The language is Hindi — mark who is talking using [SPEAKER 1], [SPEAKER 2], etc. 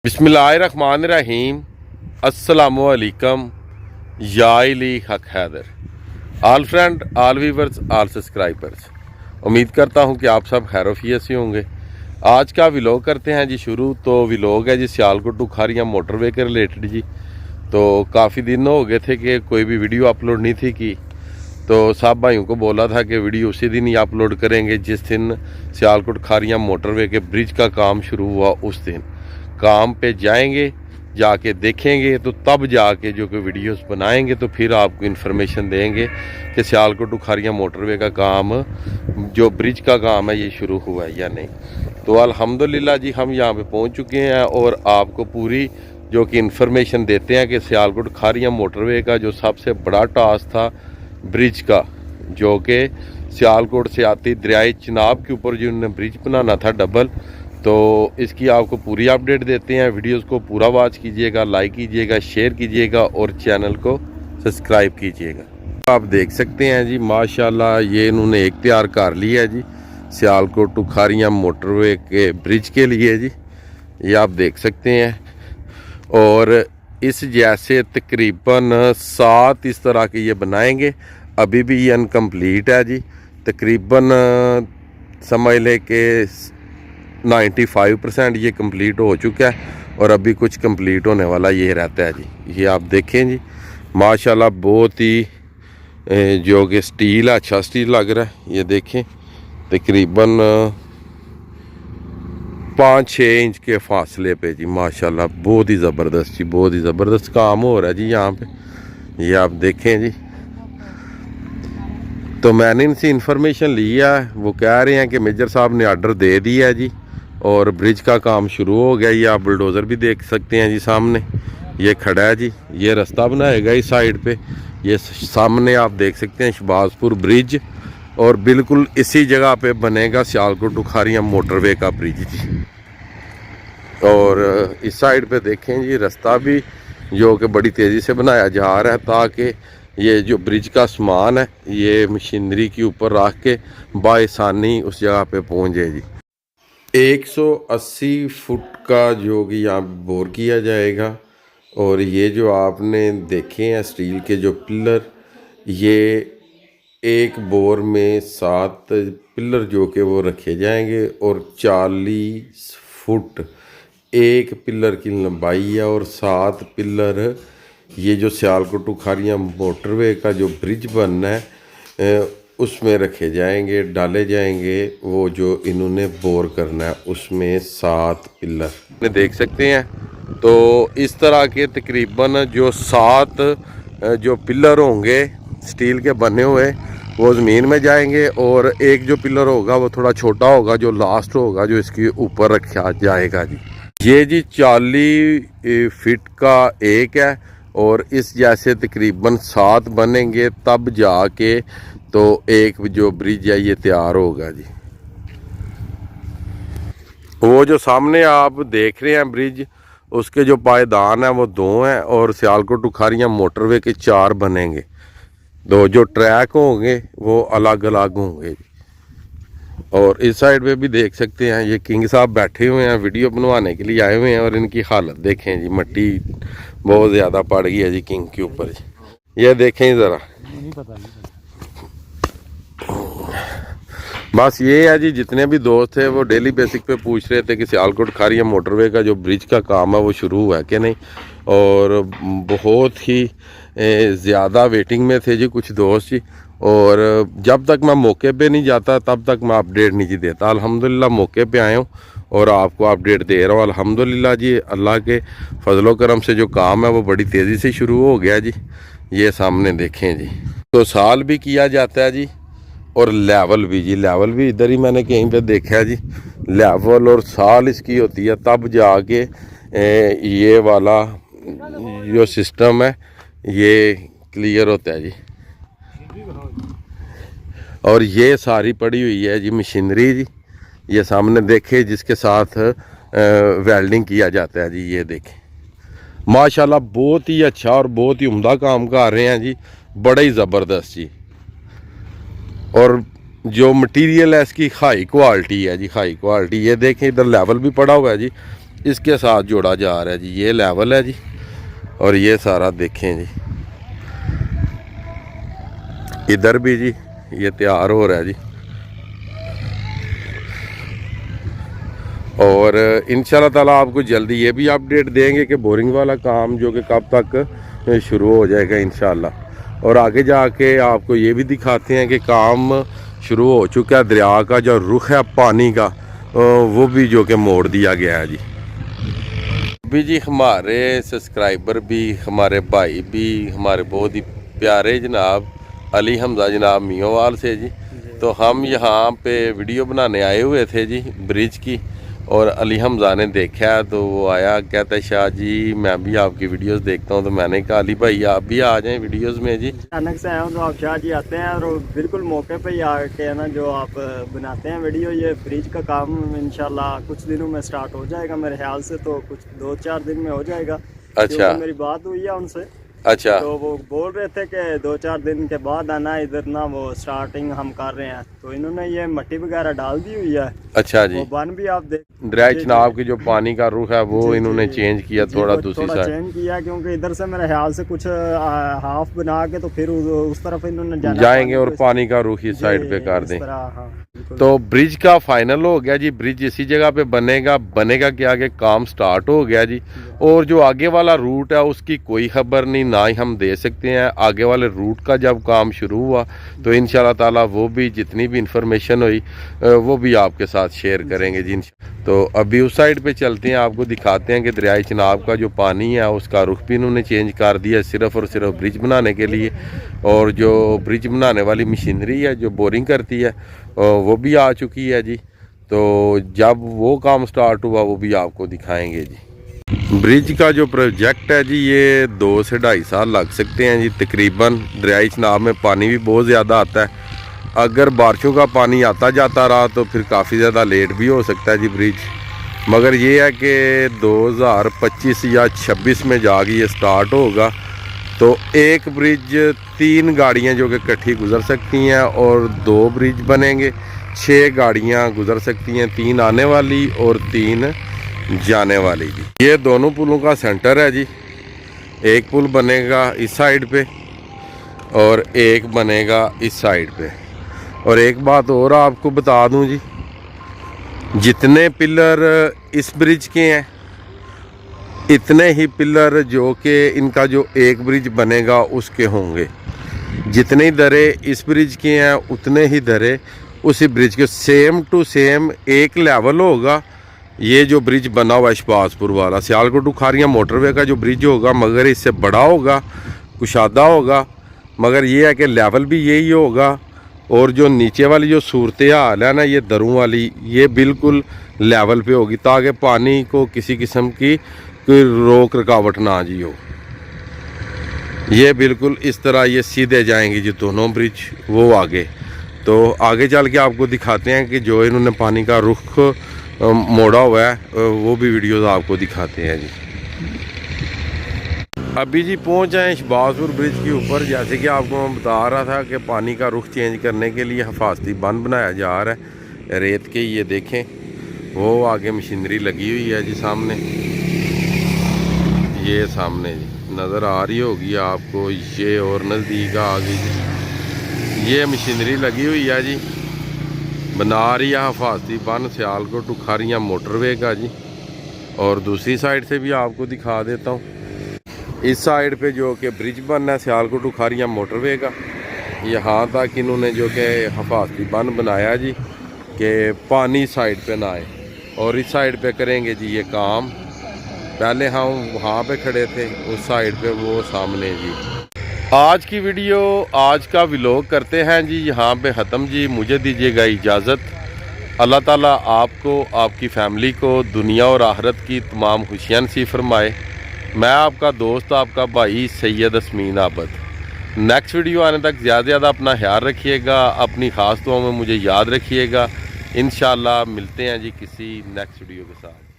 [SPEAKER 1] बिस्मिल्लाहिर्रहमानिर्रहीम। अस्सलामुअलैकुम या इली हक हैदर। आल फ्रेंड, आल व्यूवर्स, आल सब्सक्राइबर्स, उम्मीद करता हूं कि आप सब खैरोफियत से होंगे। आज का व्लॉग करते हैं जी शुरू। तो व्लॉग है जी सियालकोट टू खारियां मोटरवे के रिलेटेड जी। तो काफ़ी दिन हो गए थे कि कोई भी वीडियो अपलोड नहीं थी की, तो सब भाइयों को बोला था कि वीडियो उसी दिन ही अपलोड करेंगे जिस दिन सियालकोट खारियां मोटरवे के ब्रिज का काम शुरू हुआ। उस दिन काम पे जाएंगे, जाके देखेंगे, तो तब जाके जो कोई वीडियोस बनाएंगे तो फिर आपको इन्फॉर्मेशन देंगे कि सियालकोट टू खारियां मोटरवे का काम, जो ब्रिज का काम है, ये शुरू हुआ है या नहीं। तो अल्हम्दुलिल्लाह जी हम यहाँ पे पहुँच चुके हैं और आपको पूरी जो कि इन्फॉर्मेशन देते हैं कि सियालकोट खारियां मोटरवे का जो सबसे बड़ा टास्क था ब्रिज का, जो कि सियालकोट से आती दरियाई चिनाब के ऊपर जो उन्होंने ब्रिज बनाना था डबल, तो इसकी आपको पूरी अपडेट देते हैं। वीडियोस को पूरा वॉच कीजिएगा, लाइक कीजिएगा, शेयर कीजिएगा और चैनल को सब्सक्राइब कीजिएगा। आप देख सकते हैं जी माशाल्लाह ये इन्होंने एक तैयार कर लिया है जी सियालकोट टू खारियां मोटरवे के ब्रिज के लिए जी, ये आप देख सकते हैं। और इस जैसे तकरीबन 7 इस तरह के ये बनाएंगे। अभी भी ये अनकम्प्लीट है जी, तकरीबन समझ ले के 95% ये कंप्लीट हो चुका है और अभी कुछ कंप्लीट होने वाला ये रहता है जी। ये आप देखें जी माशाल्लाह बहुत ही जो कि स्टील अच्छा स्टील लग रहा है। ये देखें तकरीबन 5-6 इंच के फासले पे जी माशाल्लाह बहुत ही ज़बरदस्त जी, बहुत ही ज़बरदस्त काम हो रहा है जी यहाँ पे। ये आप देखें जी। तो मैंने इनसे इन्फॉर्मेशन लिया है, वो कह रहे हैं कि मेजर साहब ने आर्डर दे दिया है जी और ब्रिज का काम शुरू हो गया। ये आप बुलडोज़र भी देख सकते हैं जी, सामने ये खड़ा है जी। ये रास्ता बनाएगा इस साइड पे। ये सामने आप देख सकते हैं शहबाजपुर ब्रिज, और बिल्कुल इसी जगह पे बनेगा सियालकोट टू खारियां मोटरवे का ब्रिज जी। और इस साइड पे देखें जी रास्ता भी जो कि बड़ी तेज़ी से बनाया जा रहा है, ताकि ये जो ब्रिज का सामान है ये मशीनरी के ऊपर रख के बासानी उस जगह पे पहुंच जाए जी। 180 फुट का जो कि यहाँ बोर किया जाएगा। और ये जो आपने देखे हैं स्टील के जो पिलर, ये एक बोर में 7 पिलर जो कि वो रखे जाएंगे और 40 फुट एक पिलर की लंबाई है और 7 पिलर ये जो सियालकोट टू खारियां मोटरवे का जो ब्रिज बनना है उसमें रखे जाएंगे, डाले जाएंगे। वो जो इन्होंने बोर करना है उसमें 7 पिलर देख सकते हैं। तो इस तरह के तकरीबन जो 7 जो पिलर होंगे स्टील के बने हुए वो ज़मीन में जाएंगे, और एक जो पिलर होगा वो थोड़ा छोटा होगा, जो लास्ट होगा जो इसके ऊपर रखा जाएगा जी। ये जी 40 फीट का एक है और इस जैसे तकरीबन 7 बनेंगे तब जाके तो एक जो ब्रिज है ये तैयार होगा जी। वो जो सामने आप देख रहे हैं ब्रिज, उसके जो पायदान है वो 2 हैं और सियालकोट टू खारियां मोटरवे के 4 बनेंगे। तो जो ट्रैक होंगे वो अलग अलग होंगे। और इस साइड पे भी देख सकते हैं ये किंग साहब बैठे हुए हैं, वीडियो बनवाने के लिए आए हुए हैं। और इनकी हालत देखें जी, मिट्टी बहुत ज़्यादा पड़ गई है जी किंग के ऊपर जी। ये देखें ज़रा, बस ये है जी। जितने भी दोस्त थे वो डेली बेसिक पे पूछ रहे थे कि सियालकोट खारियां मोटरवे का जो ब्रिज का काम है वो शुरू हुआ है कि नहीं। और बहुत ही ज़्यादा वेटिंग में थे जी कुछ दोस्त जी। और जब तक मैं मौके पे नहीं जाता तब तक मैं अपडेट नहीं जी देता। अल्हम्दुलिल्लाह मौके पे आया हूँ और आपको अपडेट दे रहा हूँ। अल्हम्दुलिल्लाह जी अल्लाह के फजलो करम से जो काम है वो बड़ी तेज़ी से शुरू हो गया जी। ये सामने देखें जी। तो साल भी किया जाता है जी और लेवल भी जी। लेवल भी इधर ही मैंने कहीं पे देखा है जी। लेवल और साल इसकी होती है तब जाके ये वाला जो सिस्टम है ये क्लियर होता है जी। और ये सारी पड़ी हुई है जी मशीनरी जी। ये सामने देखे जिसके साथ वेल्डिंग किया जाता है जी। ये देखें माशाल्लाह बहुत ही अच्छा और बहुत ही उम्दा काम कर रहे हैं जी, बड़ा ही ज़बरदस्त जी। और जो मटेरियल है इसकी हाई क्वालिटी है जी, हाई क्वालिटी। ये देखें इधर लेवल भी पड़ा हुआ है जी। इसके साथ जोड़ा जा रहा है जी। ये लेवल है जी और ये सारा देखें जी, इधर भी जी ये तैयार हो रहा है जी। और इंशाल्लाह ताला आपको जल्दी ये भी अपडेट देंगे कि बोरिंग वाला काम जो कि कब तक शुरू हो जाएगा इंशाल्लाह। और आगे जाके आपको ये भी दिखाते हैं कि काम शुरू हो चुका है। दरिया का जो रुख है पानी का वो भी जो कि मोड़ दिया गया है जी। भी जी हमारे सब्सक्राइबर भी, हमारे भाई भी, हमारे बहुत ही प्यारे जनाब अली हमजा जनाब मियोवाल से जी। तो हम यहाँ पे वीडियो बनाने आए हुए थे जी ब्रिज की, और अली हमजा ने देखा तो वो आया, कहता है शाह जी मैं भी आपकी वीडियोस देखता हूँ। तो मैंने कहा अली भाई आप भी आ जाएं वीडियोस में जी।
[SPEAKER 2] अचानक से आया हूँ तो आप शाह जी आते हैं और बिल्कुल मौके पे ही आके है ना जो आप बनाते हैं वीडियो। ये ब्रिज का काम इंशाल्लाह कुछ दिनों में स्टार्ट हो जाएगा मेरे ख्याल से, तो कुछ 2-4 दिन में हो जाएगा।
[SPEAKER 1] अच्छा,
[SPEAKER 2] मेरी बात हुई है उनसे।
[SPEAKER 1] अच्छा,
[SPEAKER 2] तो वो बोल रहे थे कि 2-4 दिन के बाद आना इधर ना, वो स्टार्टिंग हम कर रहे हैं। तो इन्होंने ये मट्टी वगैरह डाल दी हुई है।
[SPEAKER 1] अच्छा जी।
[SPEAKER 2] वो बन भी आप देख,
[SPEAKER 1] दरिया चिनाब की जो पानी का रुख है वो इन्होंने चेंज किया थोड़ा, दूसरी साइड
[SPEAKER 2] चेंज किया, क्योंकि इधर से मेरे ख्याल से कुछ हाफ बना के तो फिर उस तरफ इन्होंने
[SPEAKER 1] जाएंगे और पानी का रुख इस साइड पे कर दें। तो ब्रिज का फाइनल हो गया जी। ब्रिज इसी जगह पे बनेगा कि आगे काम स्टार्ट हो गया जी। और जो आगे वाला रूट है उसकी कोई खबर नहीं, ना ही हम दे सकते हैं। आगे वाले रूट का जब काम शुरू हुआ तो इंशाल्लाह ताला वो भी जितनी भी इंफॉर्मेशन हुई वो भी आपके साथ शेयर करेंगे जी। तो अभी उस साइड पे चलते हैं, आपको दिखाते हैं कि दरियाई चिनाब का जो पानी है उसका रुख भी इन्होंने चेंज कर दिया सिर्फ और सिर्फ ब्रिज बनाने के लिए। और जो ब्रिज बनाने वाली मशीनरी है जो बोरिंग करती है वो भी आ चुकी है जी। तो जब वो काम स्टार्ट हुआ वो भी आपको दिखाएंगे जी। ब्रिज का जो प्रोजेक्ट है जी ये 2 से 2.5 साल लग सकते हैं जी तकरीबन। दरियाई चिनाब में पानी भी बहुत ज़्यादा आता है। अगर बारिशों का पानी आता जाता रहा तो फिर काफ़ी ज़्यादा लेट भी हो सकता है जी ब्रिज। मगर ये है कि 2025 या 26 में जाके ये स्टार्ट होगा। तो एक ब्रिज 3 गाड़ियाँ जो कि इकट्ठी गुजर सकती हैं और 2 ब्रिज बनेंगे, 6 गाड़ियाँ गुजर सकती हैं, 3 आने वाली और 3 जाने वाली जी। ये दोनों पुलों का सेंटर है जी। एक पुल बनेगा इस साइड पे और एक बनेगा इस साइड पे। और एक बात और आपको बता दूं जी, जितने पिलर इस ब्रिज के हैं इतने ही पिलर जो कि इनका जो एक ब्रिज बनेगा उसके होंगे। जितने दरे इस ब्रिज के हैं उतने ही दरे उसी ब्रिज के, सेम टू सेम एक लेवल होगा। ये जो ब्रिज बना हुआ है शहबाजपुर वाला सियालकोट उखारियाँ मोटरवे का जो ब्रिज होगा, मगर इससे बड़ा होगा, कुशादा होगा, मगर ये है कि लेवल भी यही होगा। और जो नीचे वाली जो सूरत हाल है ना ये दरों वाली, ये बिल्कुल लेवल पे होगी ताकि पानी को किसी किस्म की कोई रोक रुकावट ना जी हो। ये बिल्कुल इस तरह ये सीधे जाएंगे जी दोनों ब्रिज वो आगे। तो आगे चल के आपको दिखाते हैं कि जो इन्होंने पानी का रुख मोड़ा हुआ है वो भी वीडियोस आपको दिखाते हैं जी। अभी जी पहुंच जाए शहबाजपुर ब्रिज के ऊपर। जैसे कि आपको मैं बता रहा था कि पानी का रुख चेंज करने के लिए हिफाजती बंद बनाया जा रहा है रेत के। ये देखें वो आगे मशीनरी लगी हुई है जी सामने, ये सामने जी नज़र आ रही होगी आपको, ये और नज़दीक आ गई जी। ये मशीनरी लगी हुई है जी, बना रही है हिफाजती बंद सियालकोट उखारियाँ मोटरवे का जी। और दूसरी साइड से भी आपको दिखा देता हूँ। इस साइड पे जो कि ब्रिज बनना है सियालकोट उखारियाँ मोटरवे का, यहाँ तक इन्होंने जो कि हिफाजती बंद बनाया जी कि पानी साइड पे ना आए। और इस साइड पे करेंगे जी ये काम। पहले हम वहाँ पे खड़े थे उस साइड पे, वो सामने जी। आज की वीडियो, आज का व्लॉग करते हैं जी यहाँ पे ख़त्म जी। मुझे दीजिएगा इजाज़त। अल्लाह ताला आपको, आपकी फ़ैमिली को दुनिया और आखिरत की तमाम खुशियाँ नसीब फरमाए। मैं आपका दोस्त, आपका भाई सैयद अस्मीन आबद। नेक्स्ट वीडियो आने तक ज़्यादा से ज़्यादा अपना ख्याल रखिएगा, अपनी ख़ास दुआओं में मुझे याद रखिएगा। इंशाल्लाह मिलते हैं जी किसी नेक्स्ट वीडियो के साथ।